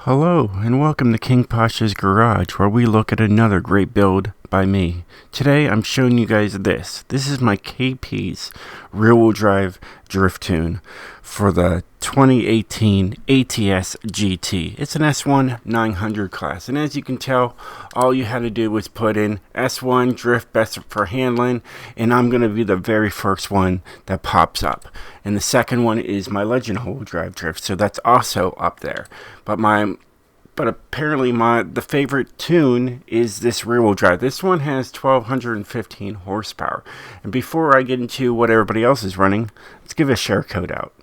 Hello, and welcome to King Pasha's Garage, where we look at another great build by me. Today, I'm showing you guys this. This is my KP's rear-wheel drive drift tune for the 2018 ATS GT. It's an S1-900 class, and as you can tell, all you had to do was put in S1 drift best for handling, and I'm going to be the very first one that pops up. And the second one is my Legend wheel drive drift, so that's also up there. But apparently the favorite tune is this rear-wheel drive. This one has 1,215 horsepower. And before I get into what everybody else is running, let's give a share code out.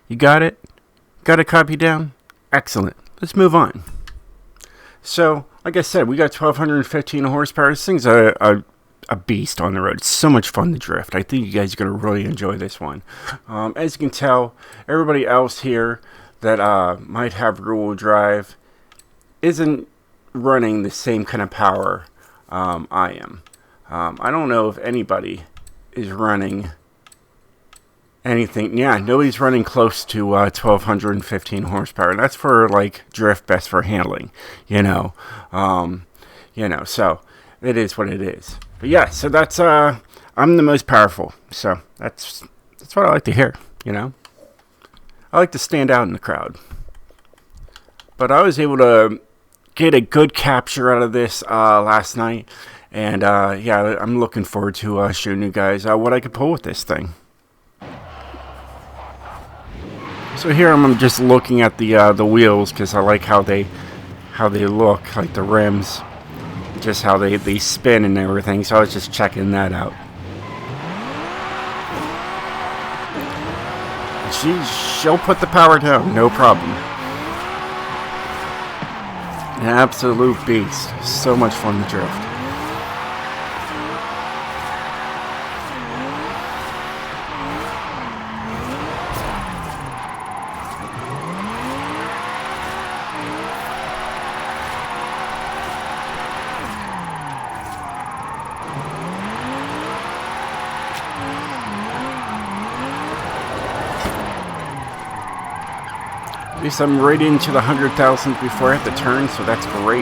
You got it? Got a copy down? Excellent. Let's move on. So, like I said, we got 1,215 horsepower. This thing's a beast on the road. It's so much fun to drift. I think you guys are going to really enjoy this one. As you can tell, everybody else here that might have rear-wheel drive isn't running the same kind of power I am. I don't know if anybody is running anything. Yeah, nobody's running close to 1,215 horsepower. And that's for like drift best for handling, so it is what it is. But yeah, so that's I'm the most powerful, so that's what I like to hear. I like to stand out in the crowd. But I was able to get a good capture out of this last night, and yeah, I'm looking forward to showing you guys what I could pull with this thing. So here I'm just looking at the wheels because I like how they look, like the rims. Just how they spin and everything, so I was just checking that out. She'll put the power down, no problem. An absolute beast. So much fun to drift. At least I'm right into the 100,000th before I have to turn, so that's great.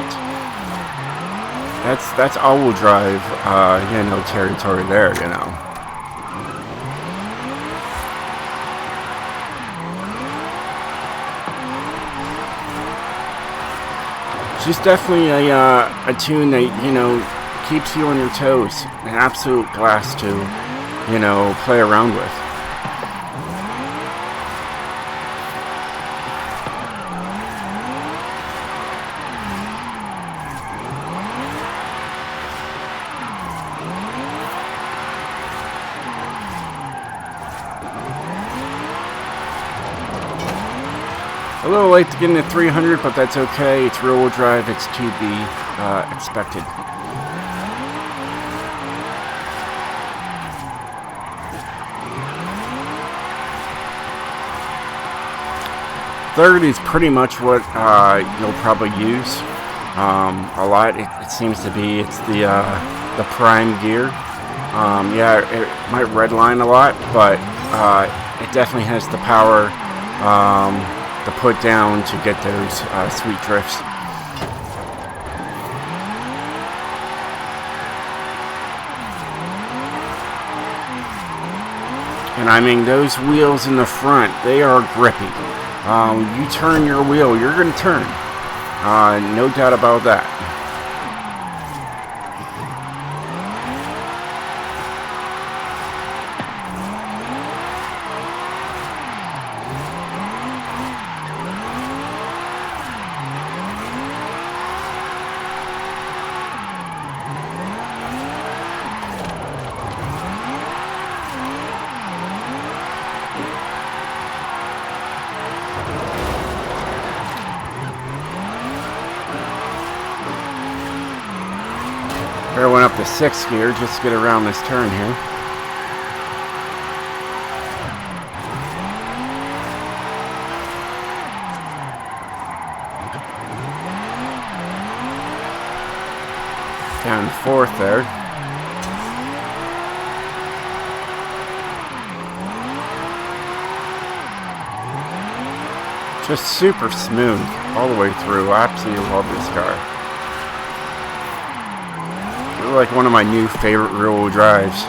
That's all-wheel drive, territory there, She's definitely a tune that, keeps you on your toes. An absolute blast to, play around with. A little late to get into 300, but that's okay. It's rear-wheel drive. It's to be expected. Third is pretty much what you'll probably use a lot. It seems to be it's the prime gear. Yeah, it might redline a lot, but it definitely has the power to put down to get those sweet drifts. And I mean, those wheels in the front, they are grippy. You turn your wheel, you're going to turn. No doubt about that. Better went up to 6th gear just to get around this turn here. Down 4th there. Just super smooth all the way through. I absolutely love this car. It's like one of my new favorite rear-wheel drives.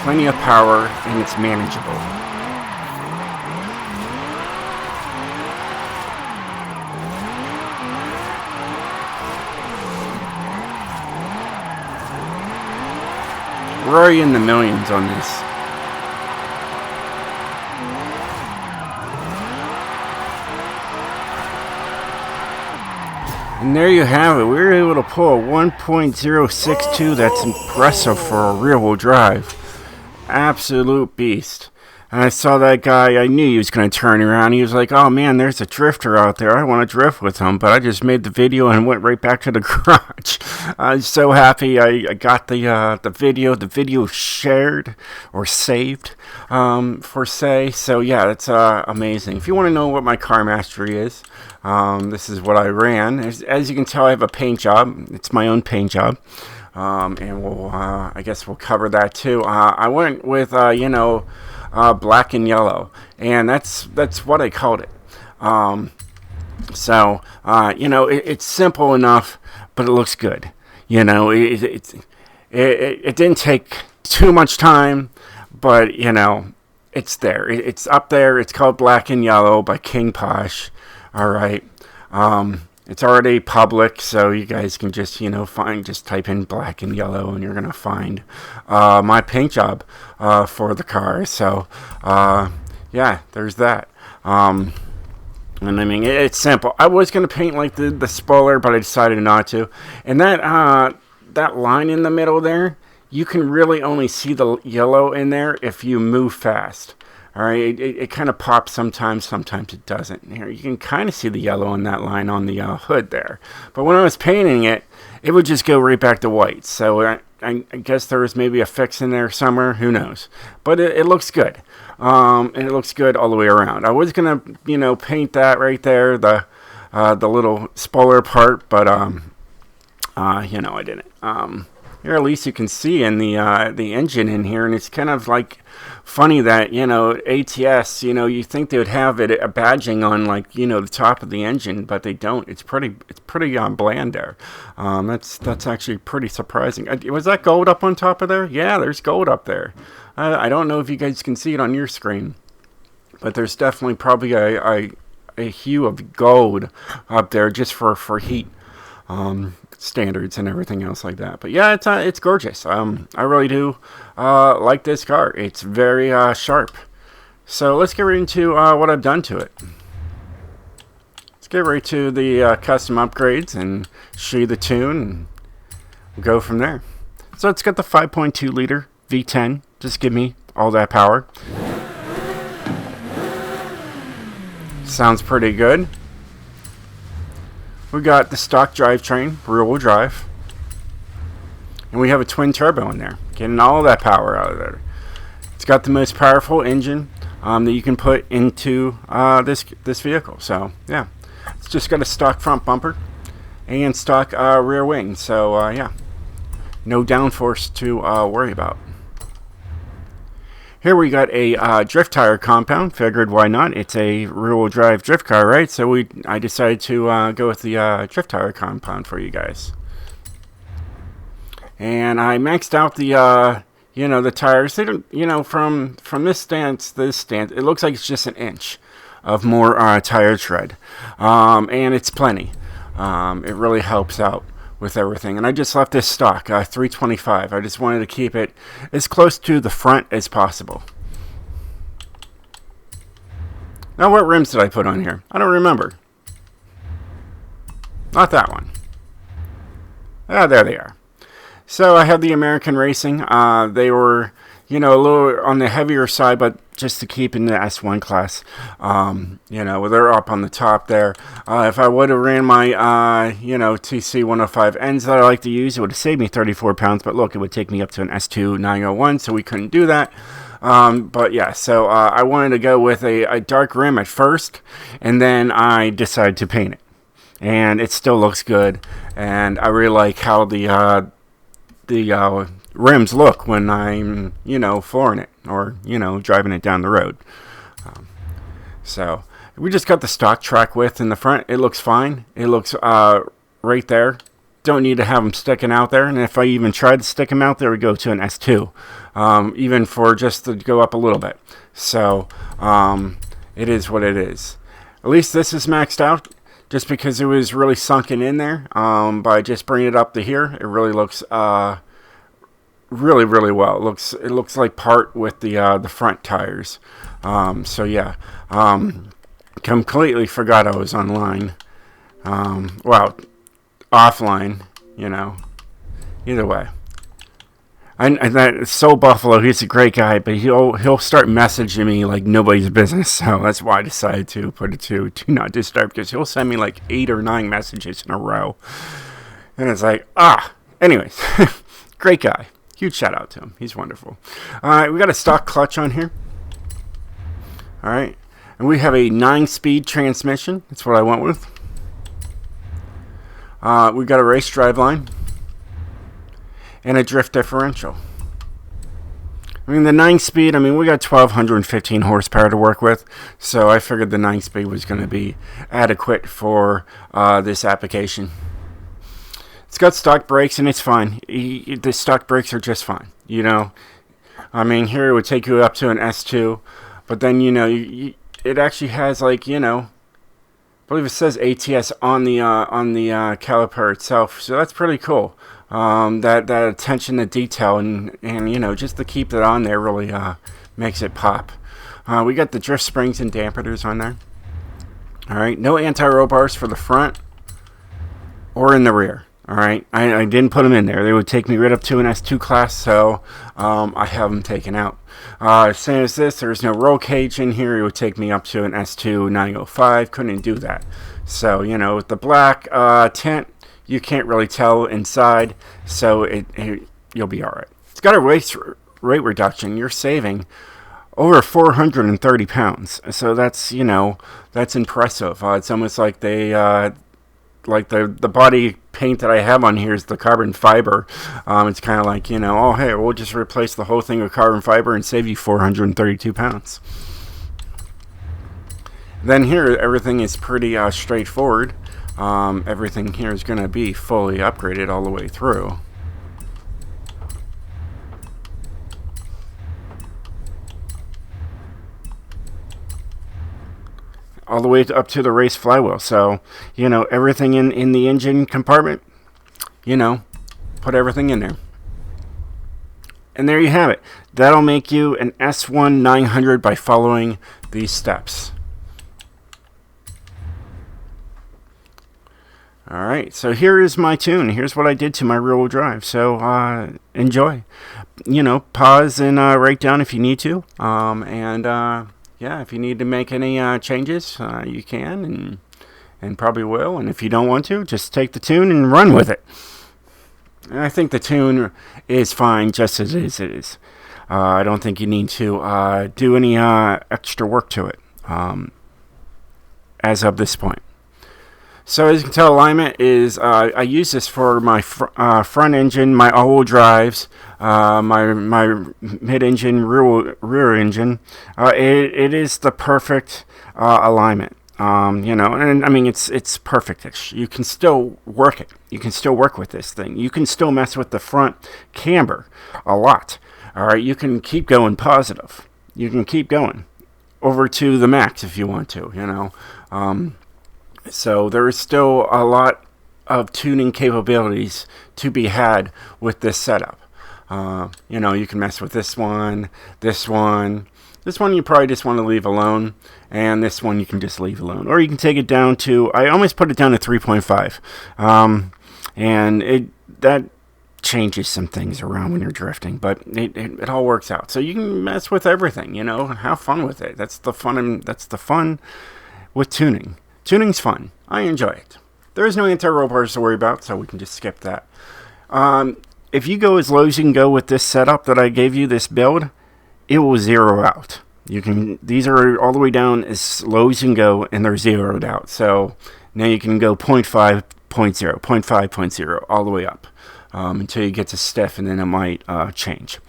Plenty of power, and it's manageable. We're already in the millions on this. And there you have it. We were able to pull a 1.062. That's impressive for a rear-wheel drive. Absolute beast. And I saw that guy, I knew he was going to turn around. He was like, oh man, there's a drifter out there. I want to drift with him. But I just made the video and went right back to the garage. I'm so happy I got the video shared or saved, for say. So yeah, that's amazing. If you want to know what my car mastery is, this is what I ran. As you can tell, I have a paint job. It's my own paint job. And we'll, I guess we'll cover that too. I went with, black and yellow, and that's what I called it. It's simple enough, but it looks good. It didn't take too much time, but it's there. It's up there. It's called Black and Yellow by King POSH. All right. It's already public, so you guys can just, just type in black and yellow, and you're going to find my paint job for the car. So, yeah, there's that. And I mean, it's simple. I was going to paint like the spoiler, but I decided not to. And that line in the middle there, you can really only see the yellow in there if you move fast. All right, it kind of pops sometimes it doesn't. Here, you can kind of see the yellow in that line on the hood there. But when I was painting it, it would just go right back to white. So I guess there was maybe a fix in there somewhere. Who knows? But it looks good. And it looks good all the way around. I was going to, paint that right there, the little spoiler part. But, I didn't. Here, at least you can see in the engine in here, and it's kind of like funny that ATS, you think they would have it a badging on the top of the engine, but they don't. It's pretty bland there. That's actually pretty surprising. Was that gold up on top of there? Yeah, there's gold up there. I don't know if you guys can see it on your screen, but there's definitely probably a hue of gold up there just for heat. Standards and everything else like that. But yeah, it's gorgeous. I really do like this car. It's very sharp. So let's get right into what I've done to it. Let's get right to the custom upgrades and show you the tune and go from there. So it's got the 5.2 liter V10. Just give me all that power. Sounds pretty good. We got the stock drivetrain, rear-wheel drive, and we have a twin turbo in there, getting all that power out of there. It's got the most powerful engine that you can put into this vehicle. So yeah, it's just got a stock front bumper and stock rear wing. So yeah, no downforce to worry about. Here we got a drift tire compound. Figured why not? It's a rear-wheel drive drift car, right? So I decided to go with the drift tire compound for you guys. And I maxed out the the tires. They don't, from this stance to this stance, it looks like it's just an inch of more tire tread, and it's plenty. It really helps out with everything. And I just left this stock 325. I just wanted to keep it as close to the front as possible. Now, what rims did I put on here? I don't remember. Not that one. Ah, there they are. So I have the American Racing. They were a little on the heavier side, but just to keep in the S1 class. They're up on the top there. If I would have ran my, TC 105Ns that I like to use, it would have saved me 34 pounds. But look, it would take me up to an S1-900, so we couldn't do that. But yeah, so I wanted to go with a dark rim at first, and then I decided to paint it. And it still looks good. And I really like how the rims look when I'm, flooring it or, driving it down the road. So we just got the stock track width in the front. It looks fine. It looks right there. Don't need to have them sticking out there. And if I even tried to stick them out there, we go to an S2, even for just to go up a little bit. So it is what it is. At least this is maxed out, just because it was really sunken in there. By just bringing it up to here, it really looks really, really well. It looks like part with the front tires. So yeah, completely forgot I was online. Well, offline, either way. And that Soul Buffalo, he's a great guy, but he'll start messaging me like nobody's business. So that's why I decided to put it to Do Not Disturb, because he'll send me like 8 or 9 messages in a row. And it's like, anyways, great guy. Huge shout out to him. He's wonderful. All right, we got a stock clutch on here. All right, and we have a 9-speed transmission. That's what I went with. We got a race drive line and a drift differential. I mean, the 9-speed, we got 1,215 horsepower to work with, so I figured the 9-speed was going to be adequate for this application. It's got stock brakes, and it's fine. The stock brakes are just fine, here it would take you up to an S2, but then, it actually has, like, I believe it says ATS on the caliper itself, so that's pretty cool. That attention to detail and just to keep that on there really makes it pop. We got the drift springs and dampeners on there. All right, no anti-roll bars for the front or in the rear. All right, I didn't put them in there. They would take me right up to an S2 class, so I have them taken out. Same as this, there's no roll cage in here. It would take me up to an S2-905. Couldn't do that. So, with the black tint, you can't really tell inside, so you'll be all right. It's got a rate reduction. You're saving over 430 pounds. So that's, that's impressive. It's almost like they... like the body paint that I have on here is the carbon fiber. It's kind of like, oh, hey, we'll just replace the whole thing with carbon fiber and save you 432 pounds. Then here, everything is pretty straightforward. Everything here is going to be fully upgraded all the way through. All the way up to the race flywheel. So, everything in the engine compartment, put everything in there. And there you have it. That'll make you an S1-900 by following these steps. All right, so here is my tune. Here's what I did to my rear-wheel drive. So enjoy. Pause and write down if you need to. Yeah, if you need to make any changes, you can and probably will. And if you don't want to, just take the tune and run with it. And I think the tune is fine just as it is. I don't think you need to do any extra work to it as of this point. So as you can tell, alignment is, I use this for my front engine, my all-wheel drives, my mid-engine, rear engine. It is the perfect alignment. And it's perfect-ish. You can still work it. You can still work with this thing. You can still mess with the front camber a lot. All right, you can keep going positive. You can keep going over to the max if you want to, So there is still a lot of tuning capabilities to be had with this setup. You can mess with this one. This one you probably just want to leave alone, and this one you can just leave alone. Or you can take it down to, I almost put it down to 3.5. And that changes some things around when you're drifting, but it all works out. So you can mess with everything, have fun with it. That's the fun with tuning. Tuning's fun. I enjoy it. There is no anti-roll bars to worry about, so we can just skip that. If you go as low as you can go with this setup that I gave you, this build, it will zero out. These are all the way down as low as you can go, and they're zeroed out. So now you can go 0.5, 0.0, 0.5, 0.0, all the way up. until you get to stiff, and then it might change.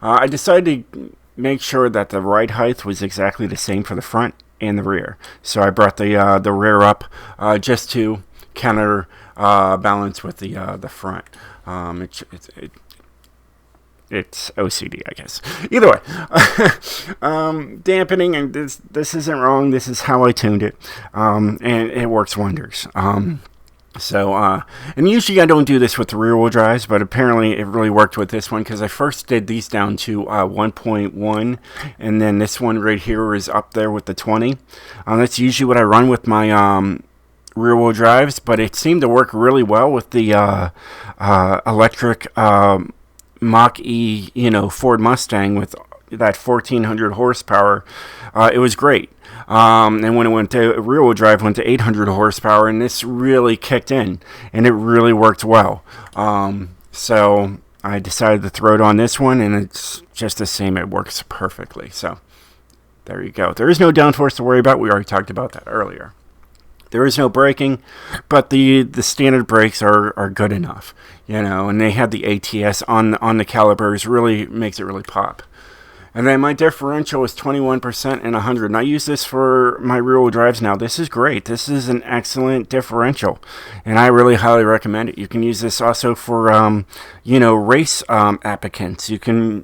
I decided to make sure that the ride height was exactly the same for the front and the rear. So I brought the rear up just to counter balance with the front. It's OCD, I guess. Either way, dampening, and this isn't wrong. This is how I tuned it, and it works wonders. And usually I don't do this with the rear wheel drives, but apparently it really worked with this one, because I first did these down to 1.1, and then this one right here is up there with the 20. That's usually what I run with my rear wheel drives, but it seemed to work really well with the electric Mach-E, Ford Mustang with that 1400 horsepower. It was great. And when it went to rear wheel drive, went to 800 horsepower, and this really kicked in, and it really worked well. So I decided to throw it on this one, and it's just the same. It works perfectly. So there you go. There is no downforce to worry about. We already talked about that earlier. There is no braking, but the standard brakes are good enough, and they have the ATS on the calipers. Really makes it really pop. And then my differential is 21% and 100. And I use this for my rear wheel drives now. This is great. This is an excellent differential, and I really highly recommend it. You can use this also for, race applicants. You can,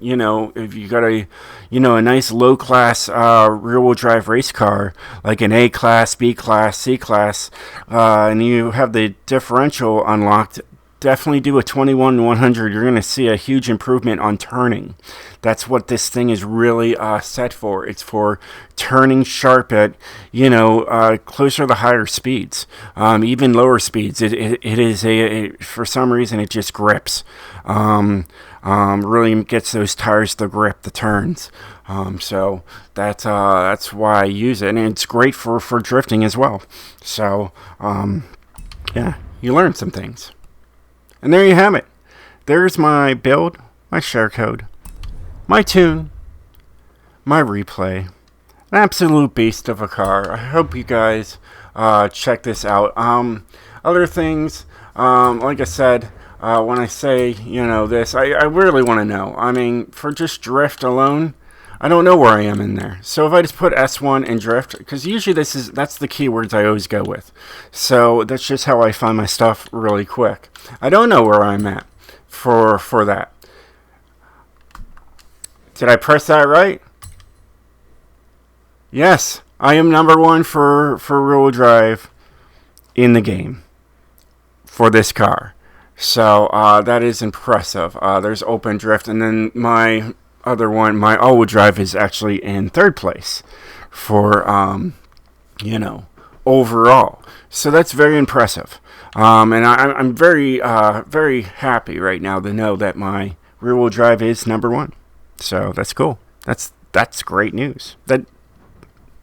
if you got a nice low class rear wheel drive race car, like an A class, B class, C class, and you have the differential unlocked, definitely do a 21-100. You're going to see a huge improvement on turning. That's what this thing is really set for. It's for turning sharp at, closer to the higher speeds, even lower speeds. It is for some reason, it just grips. Really gets those tires to grip the turns. So that's why I use it, and it's great for drifting as well. So, yeah, you learn some things. And there you have it. There's my build, my share code, my tune, my replay. An absolute beast of a car. I hope you guys check this out. Other things, like I said, when I say, this, I really want to know. I mean, for just drift alone, I don't know where I am in there. So if I just put S1 and drift, because usually that's the keywords I always go with. So that's just how I find my stuff really quick. I don't know where I'm at for that. Did I press that right? Yes, I am number 1 for rear wheel drive in the game for this car. So that is impressive. There's open drift, and then my other one, my all-wheel drive, is actually in 3rd place for, overall. So that's very impressive. And I'm very, very happy right now to know that my rear-wheel drive is number 1. So that's cool. That's great news. That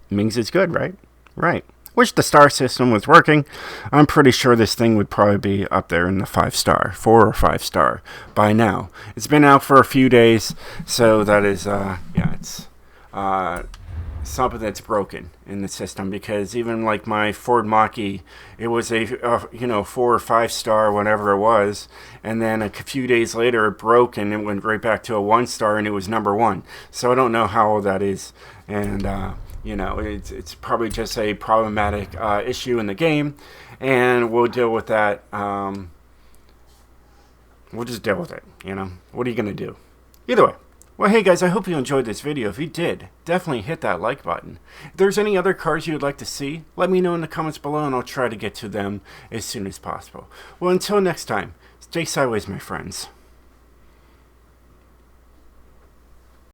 means it's good, right? Right. Wish the star system was working. I'm pretty sure this thing would probably be up there in the 4 or 5 star by now. It's been out for a few days, so that is, it's something that's broken in the system, because even like my Ford Mach-E, it was a 4 or 5 star, whatever it was, and then a few days later it broke and it went right back to a 1 star, and it was number 1. So I don't know how old that is, and it's probably just a problematic issue in the game, and we'll deal with that. We'll just deal with it, What are you going to do? Either way. Well, hey guys, I hope you enjoyed this video. If you did, definitely hit that like button. If there's any other cars you would like to see, let me know in the comments below, and I'll try to get to them as soon as possible. Well, until next time, stay sideways, my friends.